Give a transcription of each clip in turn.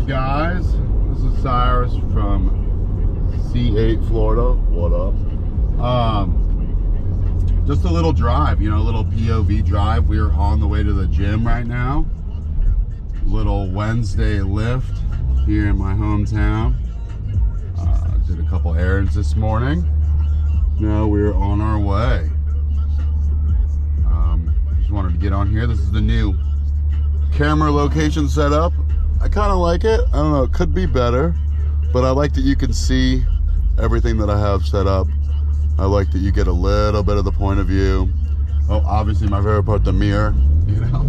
guys? This is Cyrus from C8 Florida. What up? Just a little drive, you know, a little POV drive. We're on the way to the gym right now. Little Wednesday lift here in my hometown. Did a couple errands this morning. Now we're on our way. Just wanted to get on here. This is the new camera location setup. I kind of like it. I don't know, it could be better, but I like that you can see everything that I have set up. I like that you get a little bit of the point of view. Oh, obviously my favorite part, the mirror, you know.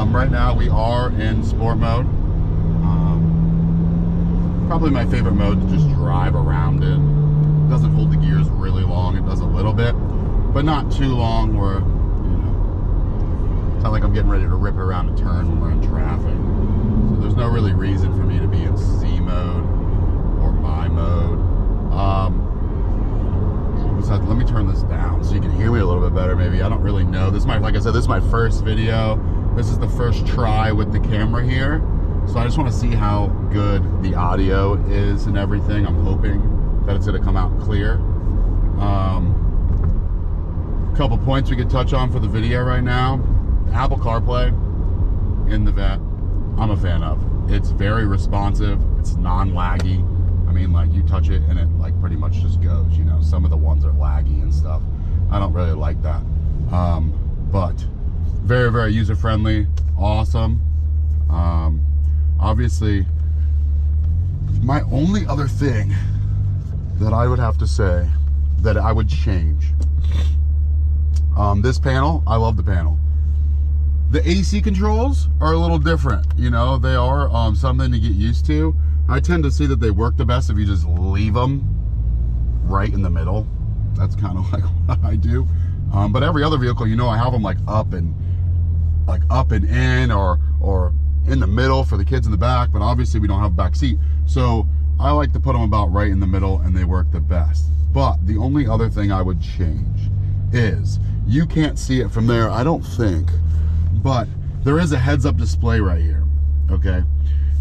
Right now we are in sport mode. Probably my favorite mode to just drive around in. It doesn't hold the gears really long. It does a little bit, but not too long where, you know, it's not like I'm getting ready to rip it around a turn when we're in traffic. So there's no really reason for me to be in C mode or my mode. Besides, let me turn this down so you can hear me a little bit better maybe. I don't really know. This is my, like I said, this is my first video. This is the first try with the camera here. So I just want to see how good the audio is and everything. I'm hoping that it's going to come out clear. A couple points we could touch on for the video right now. Apple CarPlay in the vet, I'm a fan of. It's very responsive. It's non-laggy. I mean, like, you touch it and it like pretty much just goes, you know. Some of the ones are laggy and stuff. I don't really like that. But very, very user-friendly. Awesome. Obviously, my only other thing that I would have to say that I would change, this panel, I love the panel. The AC controls are a little different, you know, they are something to get used to. I tend to see that they work the best if you just leave them right in the middle. That's kind of like what I do. But every other vehicle, you know, I have them like up and in, or in the middle for the kids in the back, but obviously we don't have a back seat. So I like to put them about right in the middle and they work the best. But the only other thing I would change is, you can't see it from there, I don't think, but there is a heads-up display right here, okay?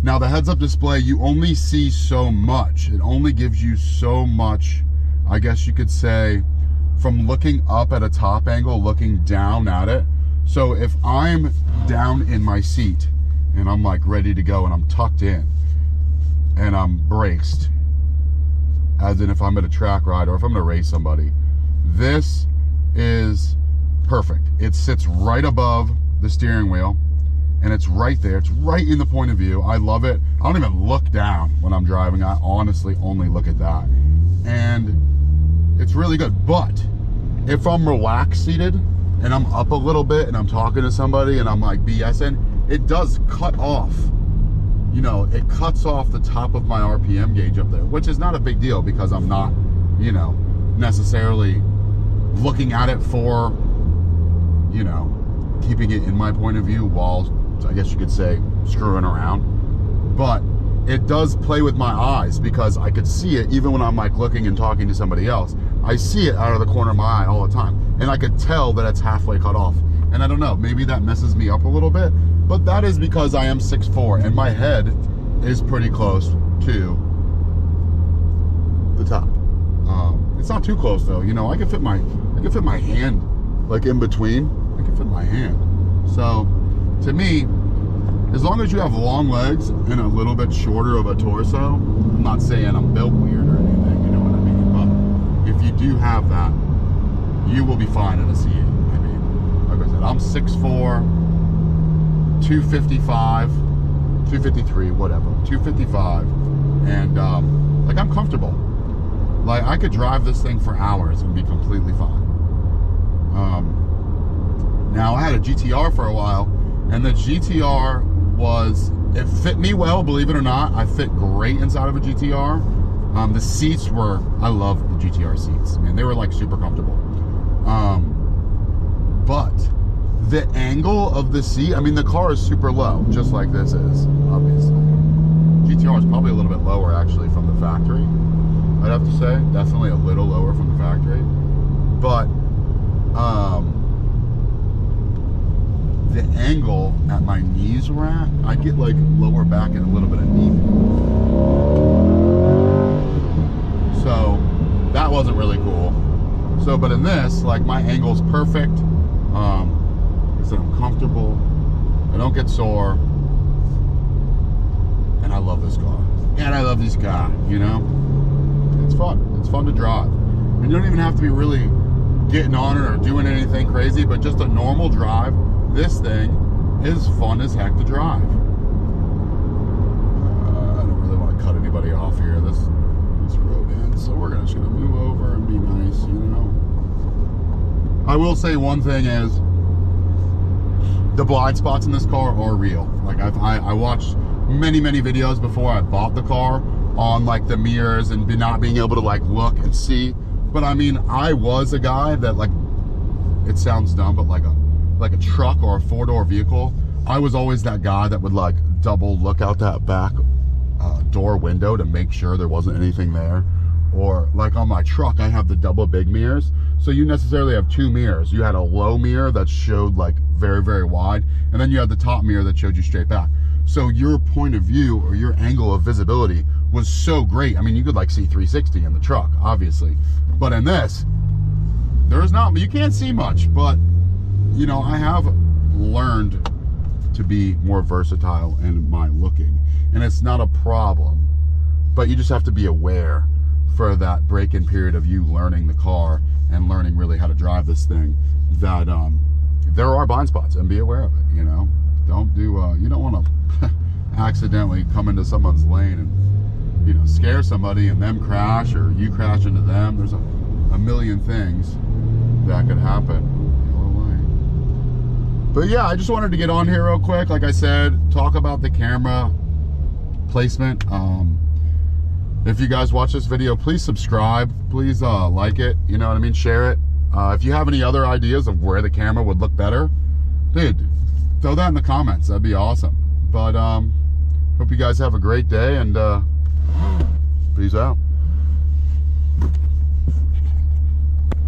Now the heads-up display, you only see so much. It only gives you so much, I guess you could say, from looking up at a top angle, looking down at it. So if I'm down in my seat and I'm like ready to go and I'm tucked in and I'm braced, as in if I'm at a track ride or if I'm gonna race somebody, this is perfect. It sits right above the steering wheel and it's right there. It's right in the point of view. I love it. I don't even look down when I'm driving. I honestly only look at that. And it's really good. But if I'm relaxed seated and I'm up a little bit and I'm talking to somebody and I'm like BSing, it does cut off, you know, it cuts off the top of my RPM gauge up there, which is not a big deal because I'm not, you know, necessarily looking at it for, you know, keeping it in my point of view while, I guess you could say, screwing around. But it does play with my eyes because I could see it even when I'm like looking and talking to somebody else. I see it out of the corner of my eye all the time. And I could tell that it's halfway cut off. And I don't know, maybe that messes me up a little bit, but that is because I am 6'4" and my head is pretty close to the top. It's not too close though, you know, I can fit my hand like in between. I can fit my hand. So to me, as long as you have long legs and a little bit shorter of a torso, I'm not saying I'm built weird or anything, you know what I mean, but if you do have that, you will be fine in a C8. I mean, like I said, I'm 6'4", 255, 253, whatever, 255, and like I'm comfortable. Like I could drive this thing for hours and be completely fine. Now I had a GTR for a while, and the GTR it fit me well, believe it or not. I fit great inside of a GTR. The seats were, I love the GTR seats. I mean, they were like super comfortable. But the angle of the seat, I mean, the car is super low, just like this is, obviously. GTR is probably a little bit lower actually from the factory, I'd have to say. Definitely a little lower from the factory. But the angle at my knees were at, I get like lower back and a little bit of knee. So that wasn't really cool. So, but in this, like my angle's perfect. I said I'm comfortable. I don't get sore. And I love this car. And I love this car, you know? It's fun. It's fun to drive. And you don't even have to be really getting on it or doing anything crazy, but just a normal drive. This thing is fun as heck to drive. I don't really want to cut anybody off here. This road ends, so we're just gonna move over and be nice, you know. I will say one thing is the blind spots in this car are real. Like I watched many videos before I bought the car on like the mirrors and not being able to like look and see. But I mean, I was a guy that, like, it sounds dumb, but like a truck or a 4-door vehicle, I was always that guy that would like double look out that back door window to make sure there wasn't anything there. Or like on my truck, I have the double big mirrors. So you necessarily have 2 mirrors. You had a low mirror that showed like very wide, and then you had the top mirror that showed you straight back. So your point of view or your angle of visibility was so great. I mean, you could like see 360 in the truck, obviously. But in this, there's not, you can't see much, but you know, I have learned to be more versatile in my looking, and it's not a problem, but you just have to be aware for that break-in period of you learning the car and learning really how to drive this thing, that there are blind spots, and be aware of it, you know. Don't do, you don't want to accidentally come into someone's lane and, you know, scare somebody and them crash, or you crash into them. There's a million things that could happen. But yeah, I just wanted to get on here real quick. Like I said, talk about the camera placement. If you guys watch this video, please subscribe. Please like it. You know what I mean? Share it. If you have any other ideas of where the camera would look better, dude, throw that in the comments. That'd be awesome. But hope you guys have a great day, and peace out.